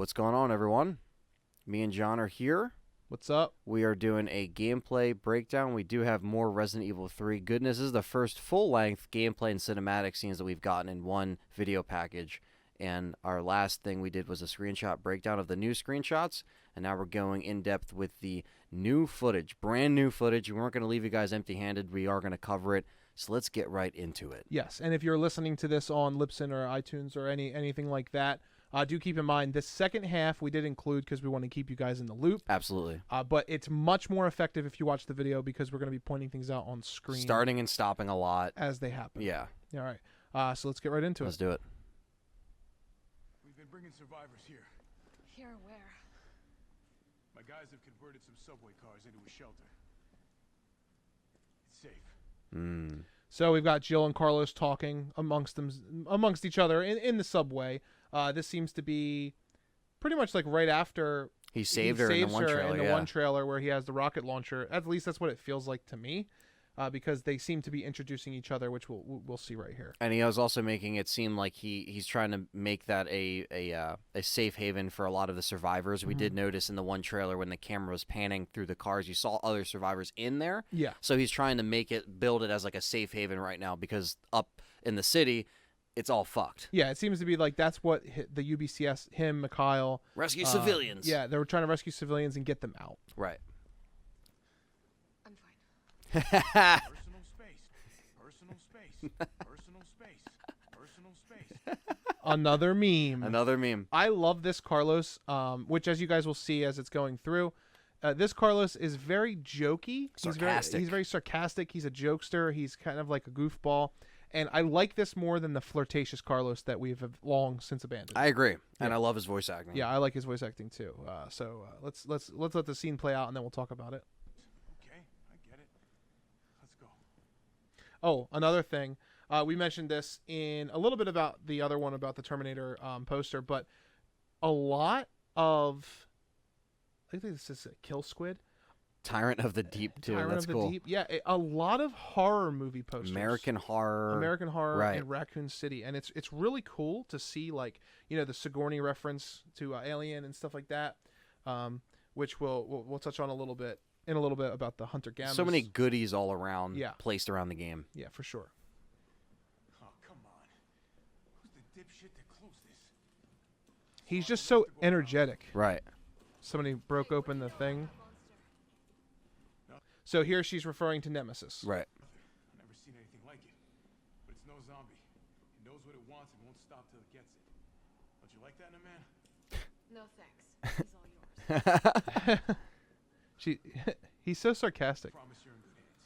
What's going on, everyone? Me and John are here. What's up? We are doing a gameplay breakdown. We do have more Resident Evil 3 goodness. This is the first full-length gameplay and cinematic scenes that we've gotten in one video package. And our last thing we did was a screenshot breakdown of the new screenshots. And now we're going in-depth with the new footage, brand new footage. We weren't going to leave you guys empty-handed. We are going to cover it. So let's get right into it. Yes, and if you're listening to this on Libsyn or iTunes or anything like that, do keep in mind this second half we did include because we want to keep you guys in the loop. Absolutely. But it's much more effective if you watch the video because we're going to be pointing things out on screen. Starting and stopping a lot. As they happen. Yeah. All right. So let's get right into Let's do it. We've been bringing survivors here. Here where? My guys have converted some subway cars into a shelter. It's safe. So we've got Jill and Carlos talking amongst each other in the subway. This seems to be pretty much like right after He saved her in the one trailer. in the one trailer where he has the rocket launcher. At least that's what it feels like to me, because they seem to be introducing each other, which we'll see right here. And he was also making it seem like he's trying to make that a safe haven for a lot of the survivors. We did notice in the one trailer when the camera was panning through the cars, you saw other survivors in there. Yeah. So he's trying to build it as like a safe haven right now because up in the city, it's all fucked. Yeah, it seems to be like that's what the UBCS, him, Mikhail. Rescue civilians. Yeah, they were trying to rescue civilians and get them out. Right. I'm fine. Personal space. Personal space. Personal space. Personal space. Another meme. Another meme. I love this Carlos, which as you guys will see as it's going through, this Carlos is very jokey. Sarcastic. He's very sarcastic. He's a jokester. He's kind of like a goofball. And I like this more than the flirtatious Carlos that we've long since abandoned. I agree. And I love his voice acting. Yeah, I like his voice acting too. So let's let the scene play out and then we'll talk about it. Okay, I get it. Let's go. Oh, another thing. We mentioned this in a little bit about the other one about the Terminator poster, but a lot of, I think this is a Kill Squid. Tyrant of the Deep, too. Tyrant That's of the cool. Deep. Yeah, a lot of horror movie posters. American Horror. Right. and Raccoon City. And it's really cool to see, like, the Sigourney reference to Alien and stuff like that, which we'll touch on a little bit about the Hunter Gammas. So many goodies all around, Yeah. placed around the game. Yeah, for sure. Oh, come on. Who's the dipshit that closed this? He's just so energetic. Right. Somebody broke open the thing. So here she's referring to Nemesis. Right. I've never seen anything like it. But it's no zombie. It knows what it wants and won't stop till it gets it. Don't you like that in a man? No thanks. He's all yours. He's so sarcastic. Promise you're in good hands.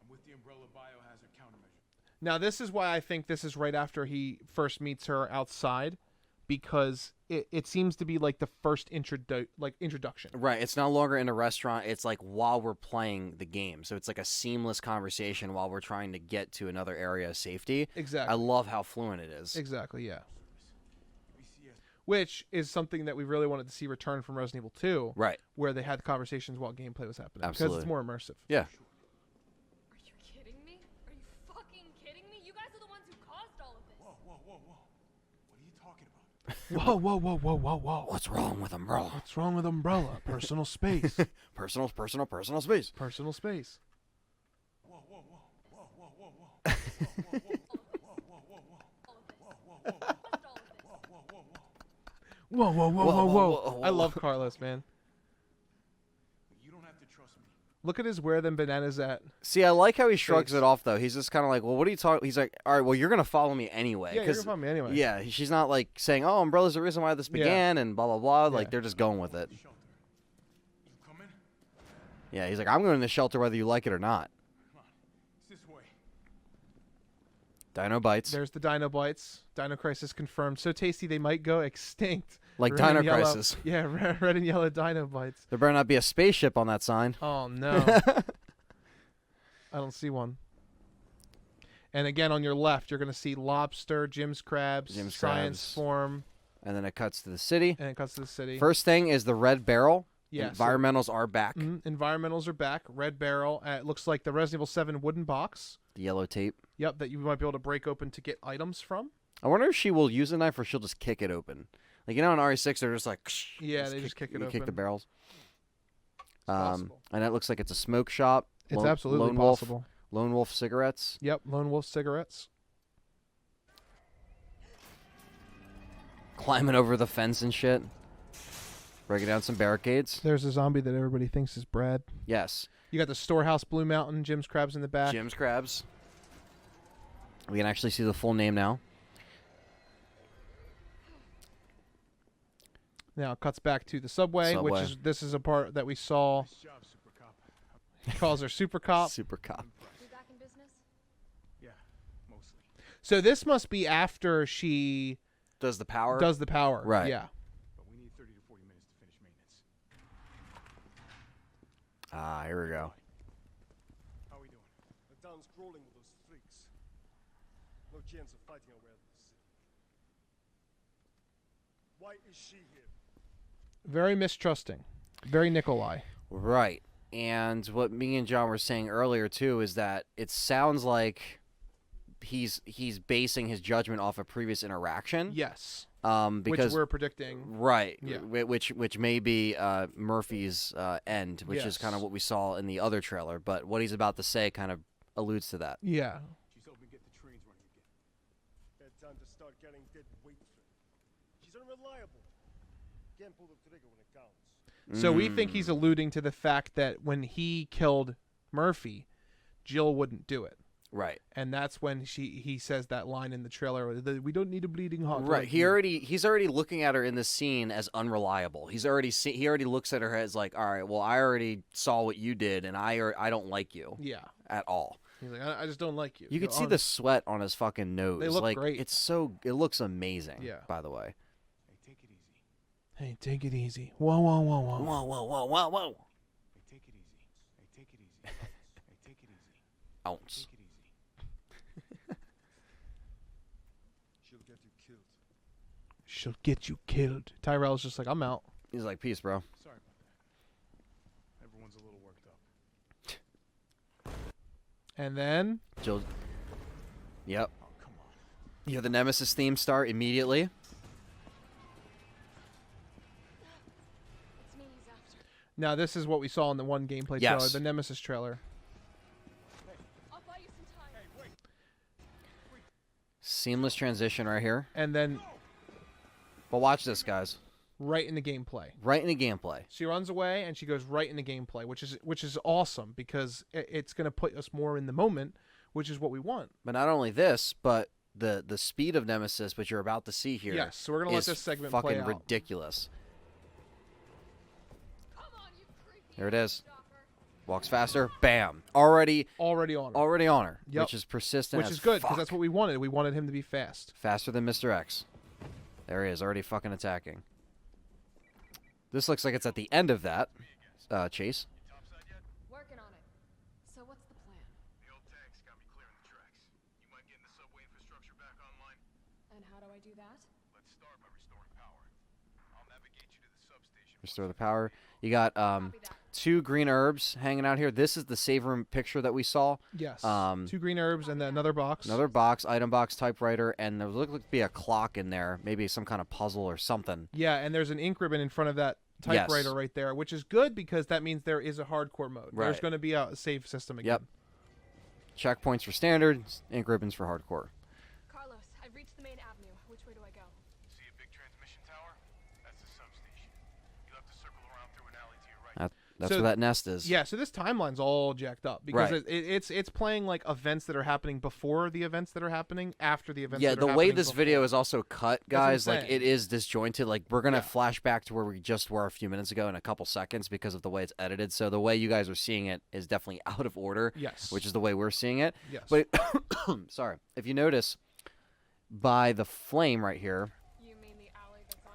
I'm with the Umbrella Biohazard countermeasure. Now this is why I think this is right after he first meets her outside, because it seems to be like the first introduction. Right. It's no longer in a restaurant. It's like while we're playing the game. So it's like a seamless conversation while we're trying to get to another area of safety. Exactly. I love how fluent it is. Exactly, yeah. VCS. Which is something that we really wanted to see return from Resident Evil 2. Right. Where they had conversations while gameplay was happening. Absolutely. Because it's more immersive. Yeah. Are you kidding me? Are you fucking kidding me? You guys are the ones who caused all of this. Whoa, whoa, whoa, whoa. What are you talking about? Whoa, whoa, whoa, whoa, whoa, whoa. What's wrong with Umbrella? What's wrong with Umbrella? Personal space. Personal space. Personal space. Whoa, whoa, whoa. Whoa, whoa, whoa, whoa. Whoa, whoa, whoa. Whoa, whoa, whoa, whoa. All of this. Whoa, whoa, whoa. Caused all of this. Whoa, whoa, whoa, whoa. Whoa, whoa, whoa, whoa, whoa, whoa. I love Carlos, man. You don't have to trust me. Look at his where them bananas at. See, I like how he shrugs Face. it off, though. He's just kind of like, well, what are you talking? He's like, all right, well, you're going to follow me anyway. Yeah, you're gonna follow me anyway. Yeah, she's not like saying, oh, Umbrella's the reason why this began and blah, blah, blah. Like, Yeah. they're just going with it. Shelter. You coming? Yeah, he's like, I'm going to the shelter whether you like it or not. Come on. It's this way. Dino bites. There's the Dino Bites. Dino Crisis confirmed. So tasty they might go extinct. Like Red and Dino yellow- Crisis. Yeah, red and yellow Dino Bites. There better not be a spaceship on that sign. Oh, no. I don't see one. And again, on your left, you're going to see lobster, Jim's Crabs, Jim's Science Crabs. Form, And then it cuts to the city. and it cuts to the city. First thing is the red barrel. Yeah, so- Environmentals are back. Environmentals are back. Red barrel. It looks like the Resident Evil 7 wooden box. The yellow tape. Yep, that you might be able to break open to get items from. I wonder if she will use a knife or she'll just kick it open. Like, you know, in RE6, they're just like, Yeah, they just kick it you open. kick the barrels. Possible. And that looks like it's a smoke shop. It's absolutely Lone Wolf, possible. Lone Wolf cigarettes. Yep, Lone Wolf cigarettes. Climbing over the fence and shit. Breaking down some barricades. There's a zombie that everybody thinks is Brad. Yes. You got the storehouse, Blue Mountain, Jim's Crabs in the back. Jim's Crabs. We can actually see the full name now. Now it cuts back to the subway, Subway. which is this is a part that we saw. Nice job, Super Cop. He calls her Super Cop. Super cop. We back in business? Yeah, mostly. So this must be after she Does the power? does the power. Right. Yeah. But we need 30 to 40 minutes to finish maintenance. Ah, here we go. How are we doing? The town's crawling with those freaks. No chance of fighting our way out of the city. Why is she here? Very mistrusting. Very Nikolai. Right. And what me and John were saying earlier too is that it sounds like he's basing his judgment off a previous interaction. Yes. Because Which we're predicting. right, Yeah. which may be Murphy's end, which is kind of Yes. what we saw in the other trailer. But what he's about to say kind of alludes to that. Yeah. She's hoping to get the trains running again. Bad time to start getting dead weight for her. She's unreliable. Can't pull the trigger when it counts. So we think he's alluding to the fact that when he killed Murphy, Jill wouldn't do it. Right. And that's when he says that line in the trailer, we don't need a bleeding heart. Right. like He's you." already looking at her in the scene as unreliable. He already looks at her as like, all right, well, I already saw what you did, and I don't like you Yeah. at all. He's like, I just don't like you. You could see the sweat on his fucking nose. They look like, great. It looks amazing. Yeah. By the way. Hey, take it easy. Hey, take it easy. Whoa, whoa, whoa, whoa. Whoa, whoa, whoa, whoa, whoa. Hey, take it easy. Hey, take it easy. Hey, take it easy. Ounce. Take it easy. She'll get you killed. She'll get you killed. Tyrell's just like, I'm out. He's like, peace, bro. Sorry about that. Everyone's a little worked up. And then Jill. Yep. Oh, come on. You hear the Nemesis theme start immediately. It's me he's after. now this is what we saw in the one gameplay Yes. trailer, the Nemesis trailer. I'll buy you some time. Hey, wait. Seamless transition right here. And then But watch this, guys. right in the gameplay. Right in the gameplay. She runs away and she goes right into gameplay, which is awesome because it's going to put us more in the moment, which is what we want. But not only this, but the speed of Nemesis, which you're about to see here, Yes, so we're going to let is this segment fucking play out. ridiculous. Come on, you creepy There it is. stalker. Walks faster. Bam. Already Already on her. on her. Yep. Which is persistent. Which as is good because fuck. that's what we wanted. We wanted him to be fast. Faster than Mr. X. There he is, already fucking attacking. This looks like it's at the end of that chase. Topside yet? Working on it. So what's the plan? The old tanks got me clearing the tracks. You mind getting the subway infrastructure back online? And how do I do that? Let's start by restoring power. I'll navigate you to the substation. Restore the power. You got Copy that. 2 green herbs hanging out here. This is the save room picture that we saw. Yes. 2 2 green herbs and then another box. Another box, item box, typewriter, and there looked like to be a clock in there. Maybe some kind of puzzle or something. Yeah, and there's an ink ribbon in front of that typewriter Yes. right there, which is good because that means there is a hardcore mode. There's Right. going to be a save system again. Yep. Checkpoints for standard, ink ribbons for hardcore. Carlos, I've reached the main avenue. Which way do I go? See a big transmission tower? That's the substation. You'll have to circle around through an alley to your right. That's So- where that nest is. Yeah, so this timeline's all jacked up because Right. it's playing like events that are happening before the events that are happening after the events. Yeah, that are the way happening this before. video is also cut, That's what I'm guys, like saying. it is disjointed. Like we're gonna Yeah. flash back to where we just were a few minutes ago in a couple seconds because of the way it's edited. So the way you guys are seeing it is definitely out of order. Yes. Which is the way we're seeing it. Yes. But sorry, if you notice by the flame right here, You mean the alley that's on...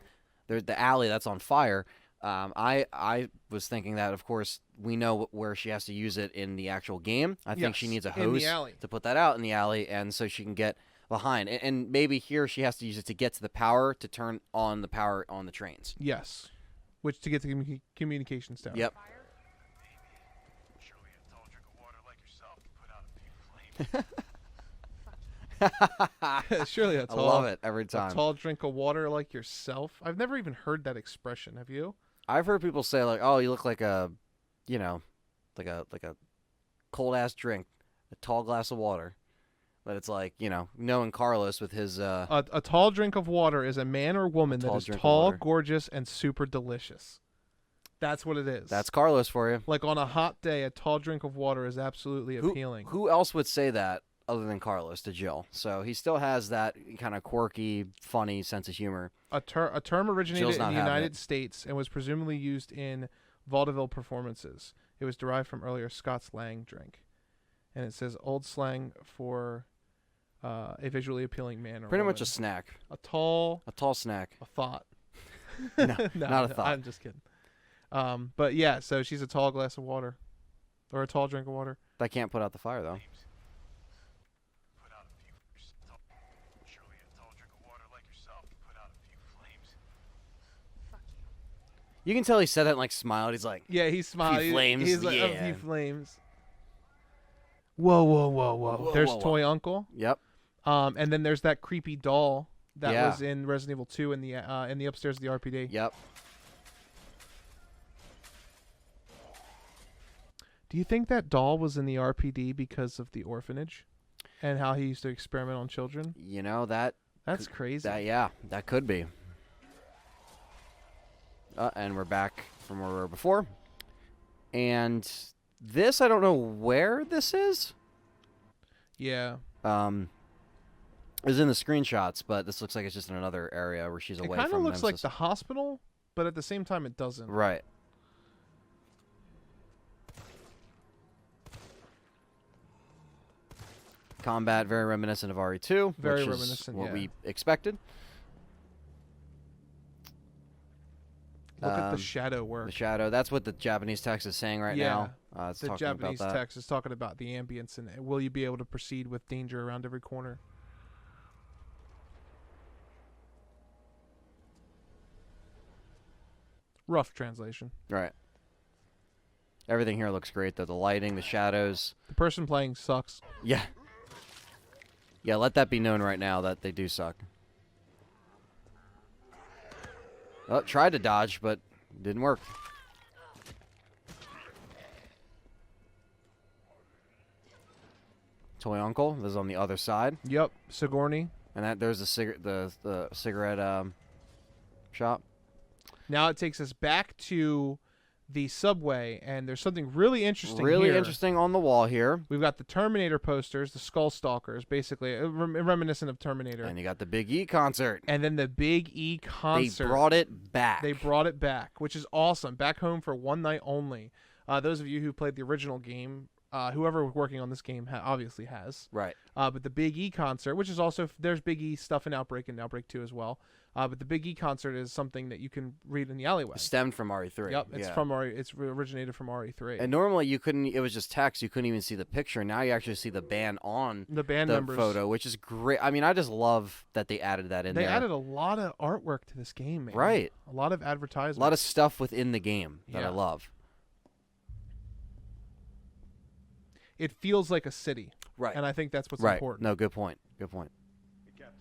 there's the alley that's on fire. I was thinking that, of course, we know where she has to use it in the actual game. I think she Yes, needs a in the hose alley. to put that out in the alley, and so she can get behind. And maybe here she has to use it to get to the power to turn on the power on the trains. Yes. Which to get to the communications tower. Yep. Fire? Surely a tall drink of water like yourself can put out a few flames. Surely a I tall, love it every a time. tall drink of water like yourself. I've never even heard that expression. Have you? I've heard people say like, "Oh, you look like a, you know, like a cold ass drink, a tall glass of water." But it's like, knowing Carlos with his A tall drink of water is a man or woman that tall is drink of tall, water. gorgeous, and super delicious. That's what it is. That's Carlos for you. like on a hot day, a tall drink of water is absolutely appealing. Who else would say that other than Carlos to Jill? So he still has that kind of quirky, funny sense of humor. A term originated Jill's in not the having United it. States and was presumably used in vaudeville performances. It was derived from earlier Scots lang drink, and it says old slang for a visually appealing man or Pretty woman. much a snack, a tall snack. a thought. No, No, not a thought. I'm just kidding. But yeah, so she's a tall glass of water, or a tall drink of water. That can't put out the fire though. Put out a few. Surely a tall drink of water like yourself can put out a few flames. Fuck you. You can tell he said that and like smiled. He's like, Yeah, he smiled. flames, He's like a yeah. few flames. Whoa, whoa, whoa, whoa! Whoa, There's whoa, whoa. Toy Uncle. "Yep, And then there's that creepy doll that Yeah. was in Resident Evil 2 in the upstairs of the RPD. yep." Do you think that doll was in the RPD because of the orphanage and how he used to experiment on children? You know that. That's crazy. That could be. And we're back from where we were before. And this, I don't know where this is. Yeah. It was in the screenshots, but this looks like it's just in another area where she's It away kind of from looks like Nemesis. the hospital, but at the same time it doesn't. Right. Combat very reminiscent of RE2, Very which is reminiscent, what yeah. we expected. Look at the Um, shadow work. The shadow. That's what the Japanese text is saying right Yeah. now. It's The talking Japanese about that. text is talking about the ambience and will you be able to proceed with danger around every corner. Rough translation. Right. Everything here looks great, though. The lighting, the shadows. The person playing sucks. Yeah. Yeah, let that be known right now that they do suck. Oh, tried to dodge, but didn't work. Toy Uncle. This is on the other side. Yep, Sigourney. And there's the cigarette shop. Now it takes us back to the subway, and there's something really interesting Really here. interesting on the wall here. We've got the Terminator posters, the Skull Stalkers, basically reminiscent of Terminator. And you got the Big E concert. And then the Big E concert. They brought it back. They brought it back, which is awesome. Back home for one night only. Those of you who played the original game, whoever was working on this game obviously has. Right. But the Big E concert, which is also there's Big E stuff in Outbreak and Outbreak 2 as well. But the Big E concert is something that you can read in the alleyway. It stemmed from RE3. Yep, it's Yeah. from it's originated from RE3. And normally you couldn't. It was just text. You couldn't even see the picture. Now you actually see the band on the band the members. photo, which is great. I mean, I just love that they added that in They there. added a lot of artwork to this game, man. Right. A lot of advertisements. A lot of stuff within the game that Yeah. I love. It feels like a city. Right. And I think that's what's Right. important. No, good point. Good point. Hey, Captain.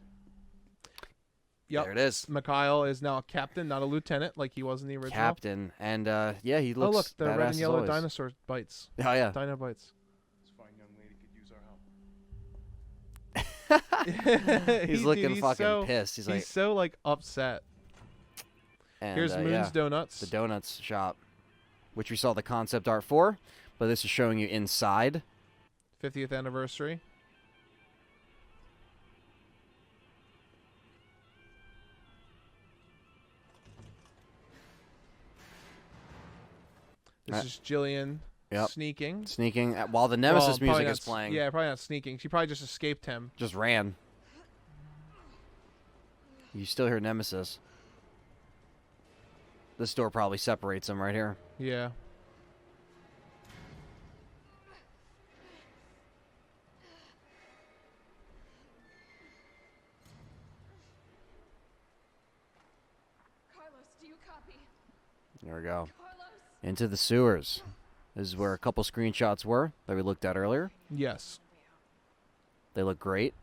Yep. There it is. Mikhail is now a captain, not a lieutenant, like he was in the original. Captain. And yeah, he looks Oh, look, the badass red and as yellow always. dinosaur bites. Oh, yeah. Dino bites. This fine young lady could use our help. He's Dude, looking fucking so, pissed. He's like, so like upset. and, Here's Moon's yeah, Donuts. the donuts shop, which we saw the concept art for, but this is showing you inside. 50th anniversary. This is Jillian Yep. sneaking. Sneaking while the Nemesis Well, probably music not is playing. Yeah, probably not sneaking. She probably just escaped him. Just ran. You still hear Nemesis. This door probably separates them right here. Yeah. Carlos, do you copy? There we go. Carlos? Into the sewers. This is where a couple screenshots were that we looked at earlier. Yes. They look great.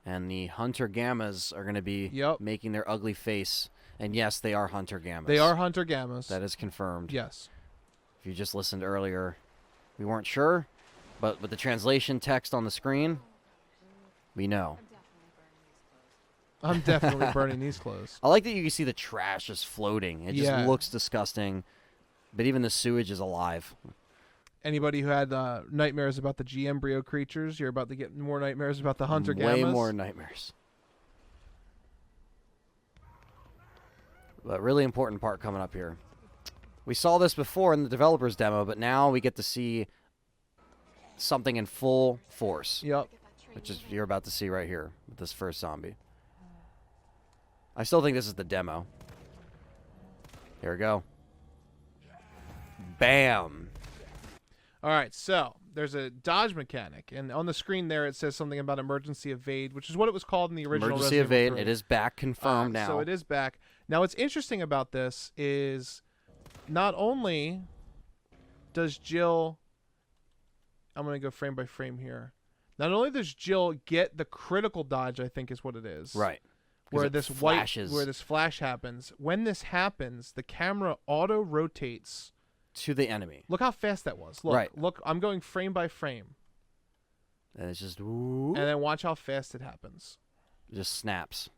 And the Hunter Gammas are going to be Yep. making their ugly face. And yes, they are Hunter Gammas. They are Hunter Gammas. That is confirmed. Yes. If you just listened earlier, we weren't sure, but with the translation text on the screen, we know. I'm definitely burning these clothes. I like that you can see the trash just floating. It just Yeah. looks disgusting, but even the sewage is alive. Anybody who had nightmares about the G embryo creatures, you're about to get more nightmares about the Hunter Gammas. Way more nightmares. But really important part coming up here. We saw this before in the developer's demo, but now we get to see something in full force, Yep. which is you're about to see right here with this first zombie. I still think this is the demo. Here we go. Bam. All right, so there's a dodge mechanic, and on the screen there it says something about emergency evade, which is what it was called in the original Emergency Resident Evil evade. 3. It is back confirmed now. So it is back. Now, what's interesting about this is not only does Jill... I'm going to go frame by frame here. Not only does Jill get the critical dodge, I think is what it is. Right. 'Cause Where it this flashes where this flash happens. When this happens, the camera auto rotates. to the enemy. Look how fast that was. Look, Right. look, I'm going frame by frame. And it's just ooh, And then watch how fast it happens. it just snaps.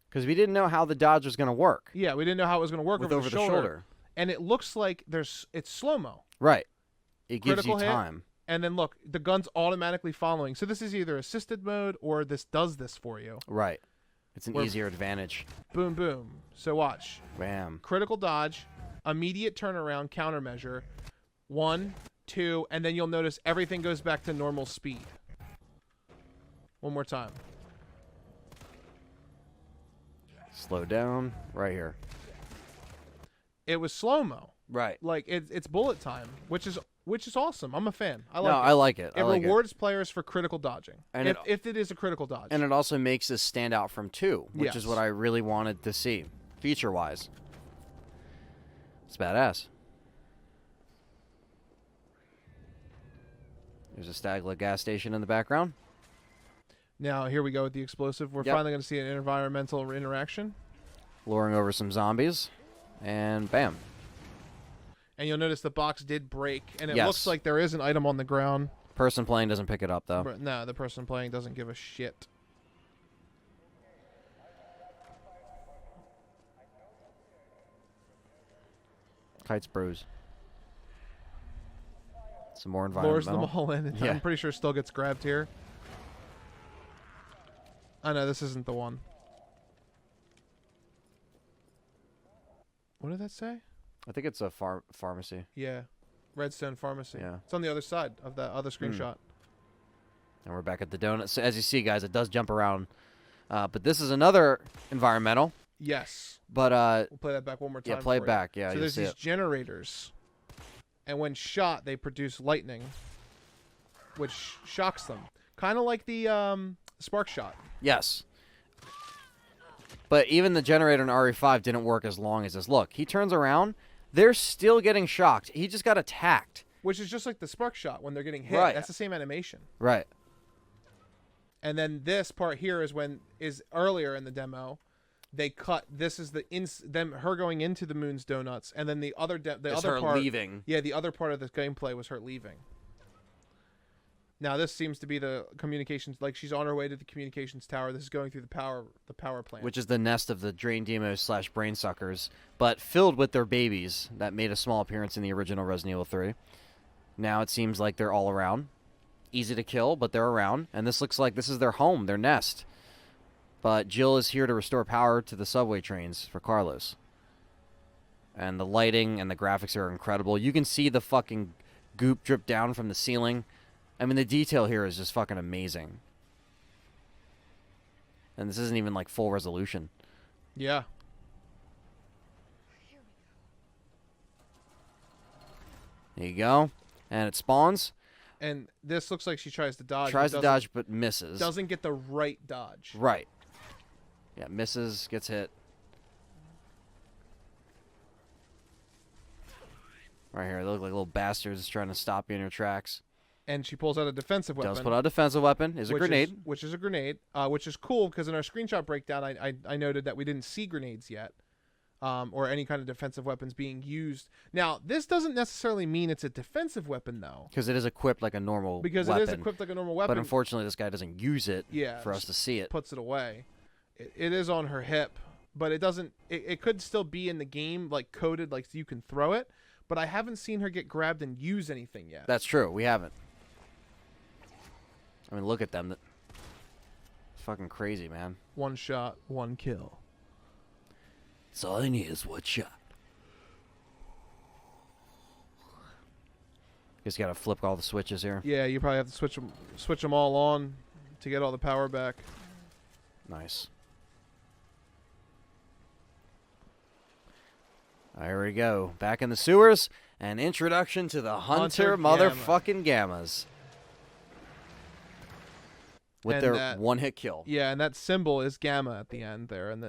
Because we didn't know how the dodge was going to work Yeah, we didn't know how it was going to work with over the shoulder. And it looks like it's slow-mo. Right. It gives Critical you hit. time. And then look, the gun's automatically following. So this is either assisted mode or this does this for you. Right. It's an Where- easier advantage. Boom, boom. So watch. Bam. Critical dodge, immediate turnaround, countermeasure. 1, 2, and then you'll notice everything goes back to normal speed. One more time. Slow down. Right here. It was slow-mo. Right. Like it's bullet time, which is awesome. I'm a fan. I No, like it. I like it. It I like rewards players for critical dodging. And if it is a critical dodge. And it also makes this stand out from 2, which is Yes. what I really wanted to see, feature-wise. It's badass. There's a Stagla gas station in the background. Now, here we go with the explosive. We're Yep. finally going to see an environmental interaction. Luring over some zombies. And bam. And you'll notice the box did break, and it Yes. looks like there is an item on the ground. Person playing doesn't pick it up, though. But no, the person playing doesn't give a shit. Kites Bros. Some more Lures environmental. them all in. And Yeah. I'm pretty sure it still gets grabbed here. I know, this isn't the one. What did that say? I think it's a pharmacy. Yeah. Redstone Pharmacy. Yeah. It's on the other side of that other screenshot. And we're back at the donut. So as you see, guys, it does jump around. But this is another environmental. Yes. But, We'll play that back one more time. yeah, play for it you. back. Yeah, So you'll there's see these it. generators. And when shot, they produce lightning. Which shocks them. Kind of like the spark shot. Yes. But even the generator in RE5 didn't work as long as this. Look, he turns around. They're still getting shocked. He just got attacked. Which is just like the spark shot when they're getting hit. Right. That's the same animation. Right. And then this part here is earlier in the demo. They cut. This is her going into the moon's donuts, and then the other It's other her part. leaving. Yeah, the other part of the gameplay was her leaving. Now this seems to be the communications. Like she's on her way to the communications tower. This is going through the power plant. Which is the nest of the drain demos / brain suckers, but filled with their babies that made a small appearance in the original Resident Evil 3. Now it seems like they're all around. Easy to kill, but they're around. And this looks like this is their home, their nest. But Jill is here to restore power to the subway trains for Carlos. And the lighting and the graphics are incredible. You can see the fucking goop drip down from the ceiling. I mean, the detail here is just fucking amazing. And this isn't even like full resolution. Yeah. There you go. And it spawns. And this looks like she tries to dodge. Tries but to dodge, but misses. Doesn't get the right dodge. Right. Yeah, misses, gets hit. Right here, they look like little bastards trying to stop you in your tracks. and she pulls out a defensive weapon. Does put out a defensive weapon. Is a grenade. Which is a grenade, which is cool because in our screenshot breakdown, I noted that we didn't see grenades yet, or any kind of defensive weapons being used. Now, this doesn't necessarily mean it's a defensive weapon, though. Because it is equipped like a normal weapon. It is equipped like a normal weapon. But unfortunately, this guy doesn't use it for us just to see it. Puts it away. It is on her hip, but it doesn't. It could still be in the game, like coded, like so you can throw it. But I haven't seen her get grabbed and use anything yet. That's true. We haven't. I mean, look at them. Fucking crazy, man. One shot, one kill. That's all I need is one shot. Just gotta flip all the switches here. Yeah, you probably have to switch them all on to get all the power back. Nice. There we go. Back in the sewers. An introduction to the Hunter motherfucking Gammas. With And their that- one-hit kill. Yeah, and that symbol is gamma at the end there, on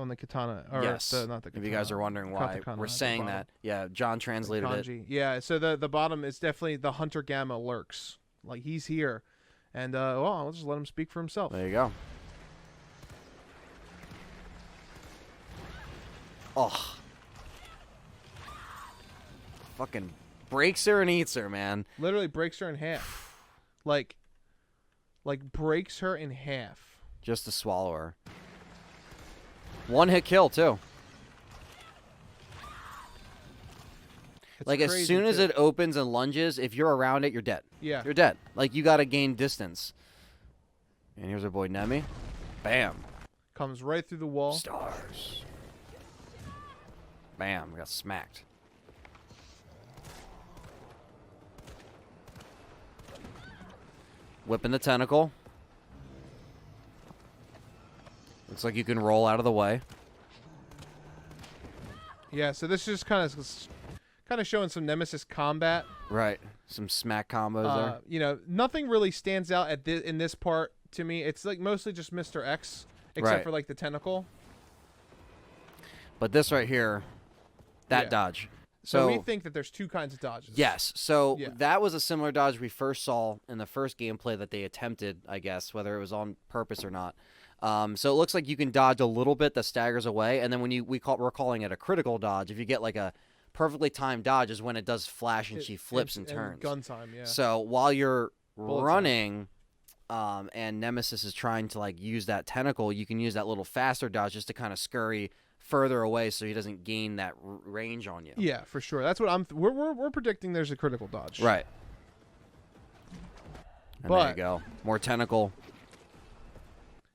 the katana. Or Yes. not the katana. If you guys are wondering why katakana we're at the saying bottom. that, yeah, John translated it. Kanji. Yeah, so the bottom is definitely the Hunter Gamma lurks. Like, he's here. And, well, I'll just let him speak for himself. There you go. Oh. Fucking breaks her and eats her, man. Literally breaks her in half. Like breaks her in half. Just to swallow her. One-hit kill, too. It's Like, as crazy, soon as too. it opens and lunges, if you're around it, you're dead. Yeah. You're dead. Like, you gotta gain distance. And here's our boy Nemi. Bam. Comes right through the wall. Stars. Bam. Got smacked. Whipping the tentacle. Looks like you can roll out of the way. Yeah, so this is kind of showing some Nemesis combat. Right. Some smack combos there. You know, nothing really stands out in this part to me. It's like mostly just Mr. X, except Right. for like the tentacle. But this right here, that Yeah. dodge. So we think that there's two kinds of dodges. Yes. So Yeah. that was a similar dodge we first saw in the first gameplay that they attempted, I guess, whether it was on purpose or not. So it looks like you can dodge a little bit that staggers away, and then when we're calling it a critical dodge. If you get like a perfectly timed dodge, is when it does flash and she flips and turns. Gun time, yeah. So while you're Bullet running, and Nemesis is trying to like use that tentacle, you can use that little faster dodge just to kind of scurry further away so he doesn't gain that range on you. Yeah, for sure. That's what we're predicting. There's a critical dodge. Right. And there you But- go. More tentacle.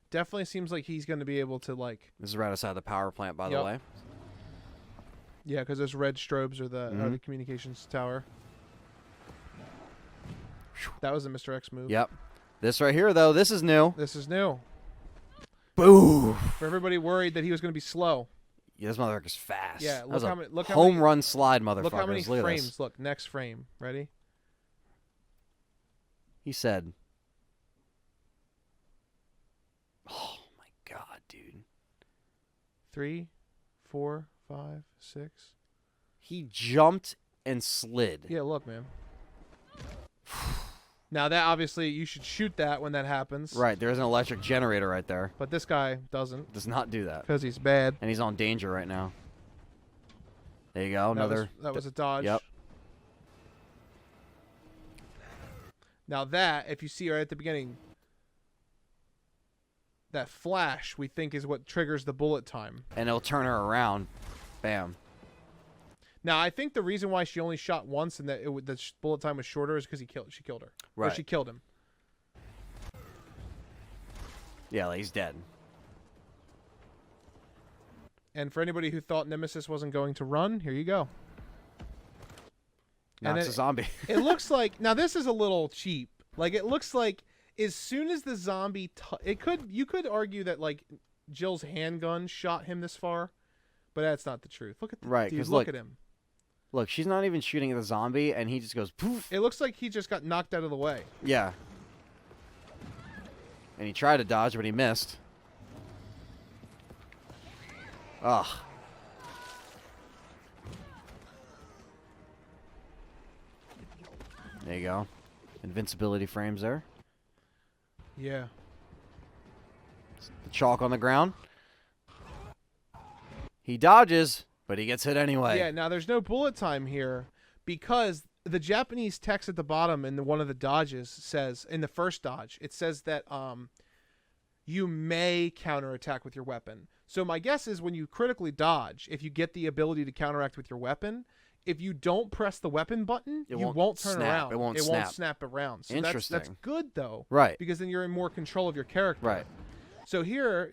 Definitely seems like he's going to be able to like. This is right outside the power plant, by the Yep. way. Yeah, because those red strobes are the Mhm. communications tower. That was a Mr. X move. Yep. This right here, though, this is new. This is new. Boo! For everybody worried that he was going to be slow. Yeah, this motherfucker's fast. Yeah, That was look a how many- look how home many- run slide, motherfuckers. Look how many Look at frames. this. Look, next frame. Ready? He said, "Oh my god, dude." 3, 4, 5, 6. He jumped and slid. Yeah, look, man. Now that obviously you should shoot that when that happens. Right, there's an electric generator right there. But this guy doesn't Does not do that. because he's bad. And he's on danger right now. There you go, another. That was a dodge. Yep. Now that, if you see right at the beginning, that flash we think is what triggers the bullet time. And it'll turn her around. Bam. Now I think the reason why she only shot once and that the bullet time was shorter is because she killed her. Or Right. she killed him. Yeah, like he's dead. And for anybody who thought Nemesis wasn't going to run, here you go. Knocks then- a zombie. It looks like now this is a little cheap. Like it looks like as soon as the zombie, you could argue that like Jill's handgun shot him this far, but that's not the truth. Look at the Right, dude. 'cause Look look- at him. Look, she's not even shooting at the zombie, and he just goes poof. It looks like he just got knocked out of the way. Yeah. And he tried to dodge, but he missed. Ugh. There you go. Invincibility frames there. Yeah. The chalk on the ground. He dodges, but he gets hit anyway. Yeah, now there's no bullet time here because the Japanese text at the bottom in one of the dodges says, in the first dodge, it says that you may counterattack with your weapon. So my guess is when you critically dodge, if you get the ability to counteract with your weapon, if you don't press the weapon button, you won't turn snap. around. It won't snap around. So Interesting. That's good though. Right. Because then you're in more control of your character. Right. So here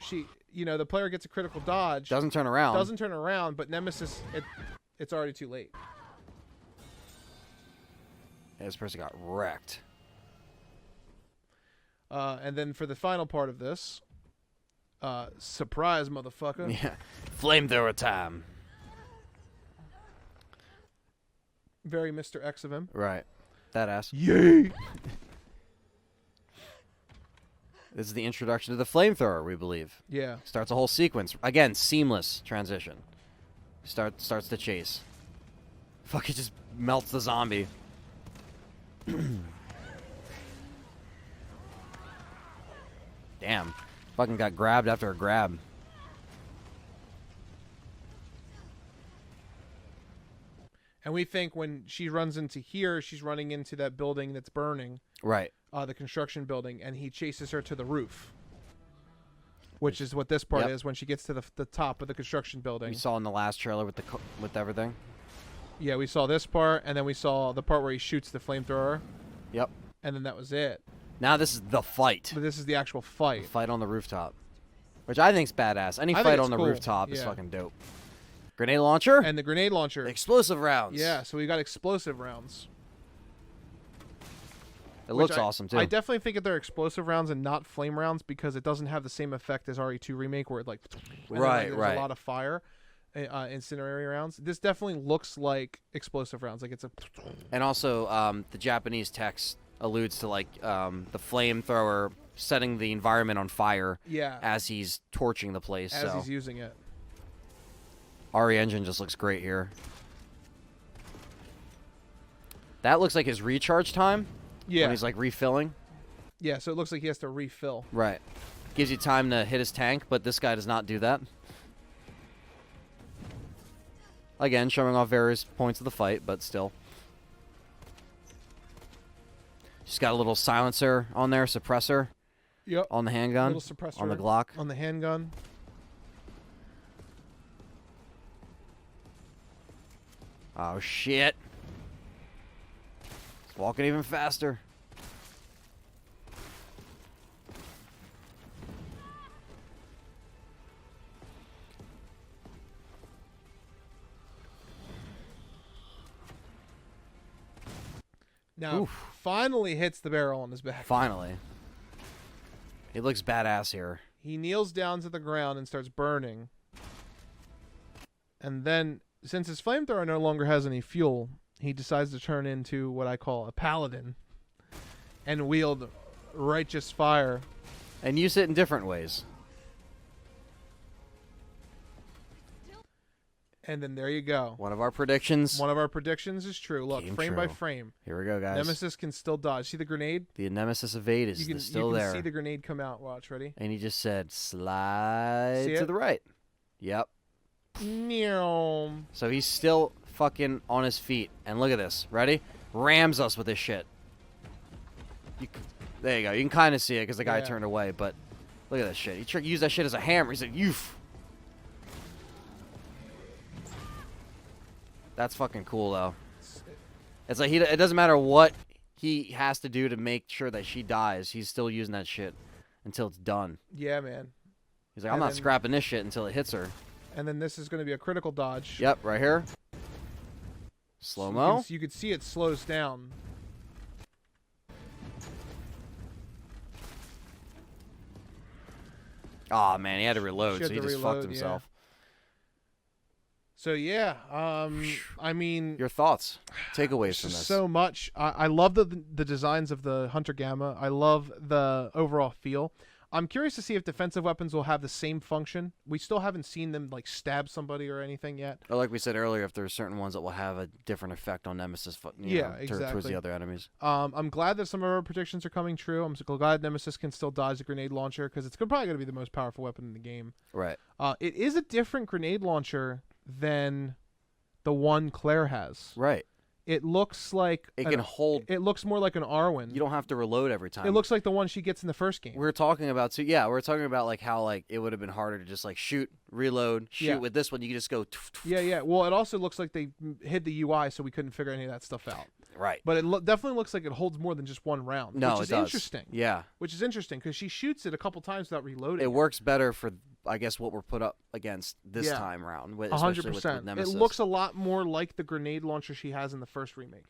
the player gets a critical dodge. Doesn't turn around. Doesn't turn around, but Nemesis, it's already too late. Yeah, this person got wrecked. And then for the final part of this, surprise, motherfucker. Yeah. Flamethrower time. Very Mr. X of him. Right. That ass. Yay! This is the introduction to the flamethrower, we believe. Yeah. Starts a whole sequence. Again, seamless transition. Starts the chase. Fuck, it just melts the zombie. Damn. Fucking got grabbed after a grab. And we think when she runs into here, she's running into that building that's burning. Right. The construction building, and he chases her to the roof. Which is what this part Yep. is when she gets to the top of the construction building. We saw in the last trailer with with everything. Yeah, we saw this part, and then we saw the part where he shoots the flamethrower, Yep. and then that was it. Now this is the fight. But this is the actual fight. Fight on the rooftop. Which I think's badass. Any I think fight it's on the cool. rooftop is Yeah. fucking dope. Grenade launcher. And the grenade launcher. Explosive rounds. Yeah, so we got explosive rounds. It Which looks awesome, too. I definitely think that they're explosive rounds and not flame rounds because it doesn't have the same effect as RE2 Remake where it like and then, Right, there's right. a lot of fire incendiary rounds. This definitely looks like explosive rounds. Like it's a And also, the Japanese text alludes to like the flamethrower setting the environment on fire yeah as he's torching the place. as So he's using it. RE engine just looks great here. That looks like his recharge time. Yeah. When he's like refilling. Yeah, so it looks like he has to refill. Right. Gives you time to hit his tank, but this guy does not do that. Again, showing off various points of the fight, but still. Just got a little silencer on there, suppressor Yep. on the handgun, Little suppressor on the Glock. on the handgun. Oh, shit. It's walking even faster. Now Oof. finally hits the barrel on his back. Finally. He looks badass here. He kneels down to the ground and starts burning. And then, since his flamethrower no longer has any fuel, he decides to turn into what I call a paladin and wield righteous fire. And use it in different ways. And then there you go. One of our predictions. One of our predictions is true. Look, Came frame by true. frame. Here we go, guys. Nemesis can still dodge. See the grenade? The Nemesis evade is still you can there. see the grenade come out. Watch, ready? And he just said, slide See to it? the right. Yep. Meow. So he's still fucking on his feet. And look at this. Ready? Rams us with this shit. There you go. You can kind of see it because the guy Yeah. turned away. But look at this shit. He used that shit as a hammer. He said, "Yoof." That's fucking cool, though. It's like it doesn't matter what he has to do to make sure that she dies. He's still using that shit until it's done. Yeah, man. He's like, I'm And not then- scrapping this shit until it hits her. And then this is going to be a critical dodge. Yep, right here. So Slow-mo. you could see it slows down. Aw, man, he had to reload, She had so he to just reload, fucked himself. So yeah, I mean, Your thoughts, takeaways it's from just this. so much. I love the designs of the Hunter Gamma. I love the overall feel. I'm curious to see if defensive weapons will have the same function. We still haven't seen them like stab somebody or anything yet. Or like we said earlier, if there's certain ones that will have a different effect on Nemesis, you know, towards exactly. the other enemies. I'm glad that some of our predictions are coming true. I'm glad Nemesis can still dodge the grenade launcher because it's probably going to be the most powerful weapon in the game. Right. It is a different grenade launcher than the one Claire has. Right. It looks like It can hold. It looks more like an Arwen. You don't have to reload every time. It looks like the one she gets in the first game. We're talking about we're talking about like how like it would have been harder to just like shoot, reload, shoot. Yeah. With this one, you can just go. Yeah. Well, it also looks like they hid the UI, so we couldn't figure any of that stuff out. Right. But it definitely looks like it holds more than just one round. No, which it is does. interesting. Yeah. Which is interesting because she shoots it a couple times without reloading. It works better for, I guess, what we're put up against this time round. 100%. It Nemesis. looks a lot more like the grenade launcher she has in the first remake.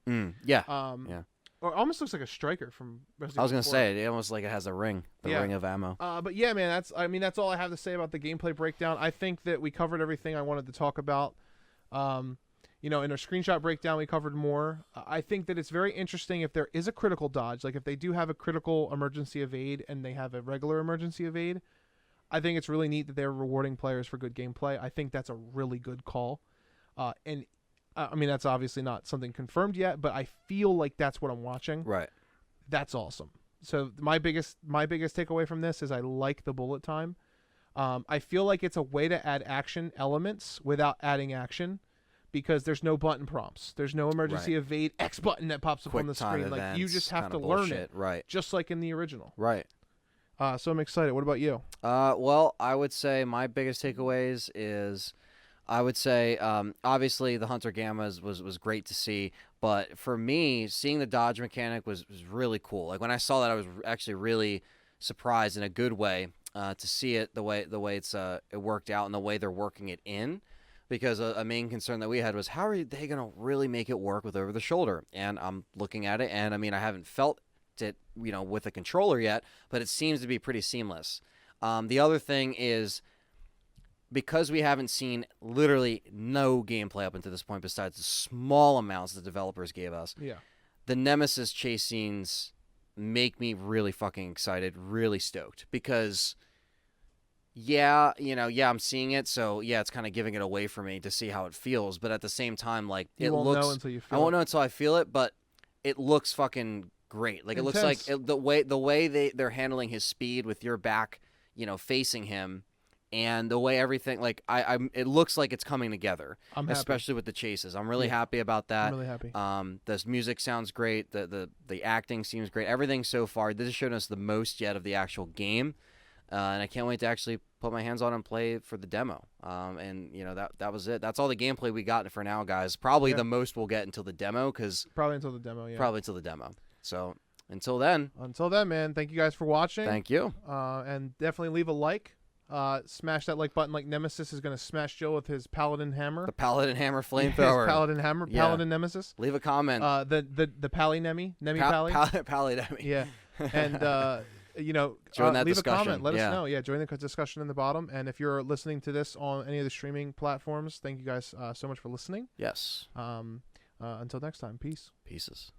Yeah. Yeah. Or it almost looks like a striker from Resident I was Evil gonna 4. say it almost like it has a ring, ring of ammo. But yeah, man, that's all I have to say about the gameplay breakdown. I think that we covered everything I wanted to talk about. You know, in our screenshot breakdown, we covered more. I think that it's very interesting if there is a critical dodge, like if they do have a critical emergency evade and they have a regular emergency evade. I think it's really neat that they're rewarding players for good gameplay. I think that's a really good call. And I mean, that's obviously not something confirmed yet, but I feel like that's what I'm watching. Right. That's awesome. So my biggest takeaway from this is I like the bullet time. I feel like it's a way to add action elements without adding action because there's no button prompts. There's no emergency evade X button that pops up on the screen. Like you just have to learn it. Right. Just like in the original. Right. So I'm excited. What about you? Well, I would say my biggest takeaways is I would say obviously the Hunter Gammas was great to see, but for me, seeing the dodge mechanic was really cool. Like when I saw that, I was actually really surprised in a good way to see it the way it worked out and the way they're working it in. Because a main concern that we had was how are they going to really make it work with over the shoulder? And I'm looking at it, and I mean I haven't felt it, you know, with a controller yet, but it seems to be pretty seamless. The other thing is, because we haven't seen literally no gameplay up until this point besides the small amounts the developers gave us, the Nemesis chase scenes make me really fucking excited, really stoked. Because, I'm seeing it, so it's kind of giving it away for me to see how it feels. But at the same time, like, I won't know until I feel it, but it looks fucking great. Like, Intense. it looks like the way they're handling his speed with your back, facing him. And the way everything, like, it looks like it's coming together, especially with the chases. I'm really happy about that. I'm really happy. The music sounds great. The acting seems great. Everything so far. This has shown us the most yet of the actual game, and I can't wait to actually put my hands on and play for the demo. And that was it. That's all the gameplay we got for now, guys. Probably the most we'll get until the demo, probably until the demo. Yeah. Probably until the demo. So until then, man. Thank you guys for watching. Thank you. And definitely leave a like. Smash that like button like Nemesis is going to smash Joe with his Paladin Hammer. The Paladin Hammer Flamethrower. Paladin Hammer. Paladin Nemesis. Leave a comment. The Pally Nemi. Pally. Pally Nemi. Yeah. And, join that leave discussion. a comment. Let us know. Yeah, join the discussion in the bottom. And if you're listening to this on any of the streaming platforms, thank you guys so much for listening. Yes. Until next time. Peace. Pieces.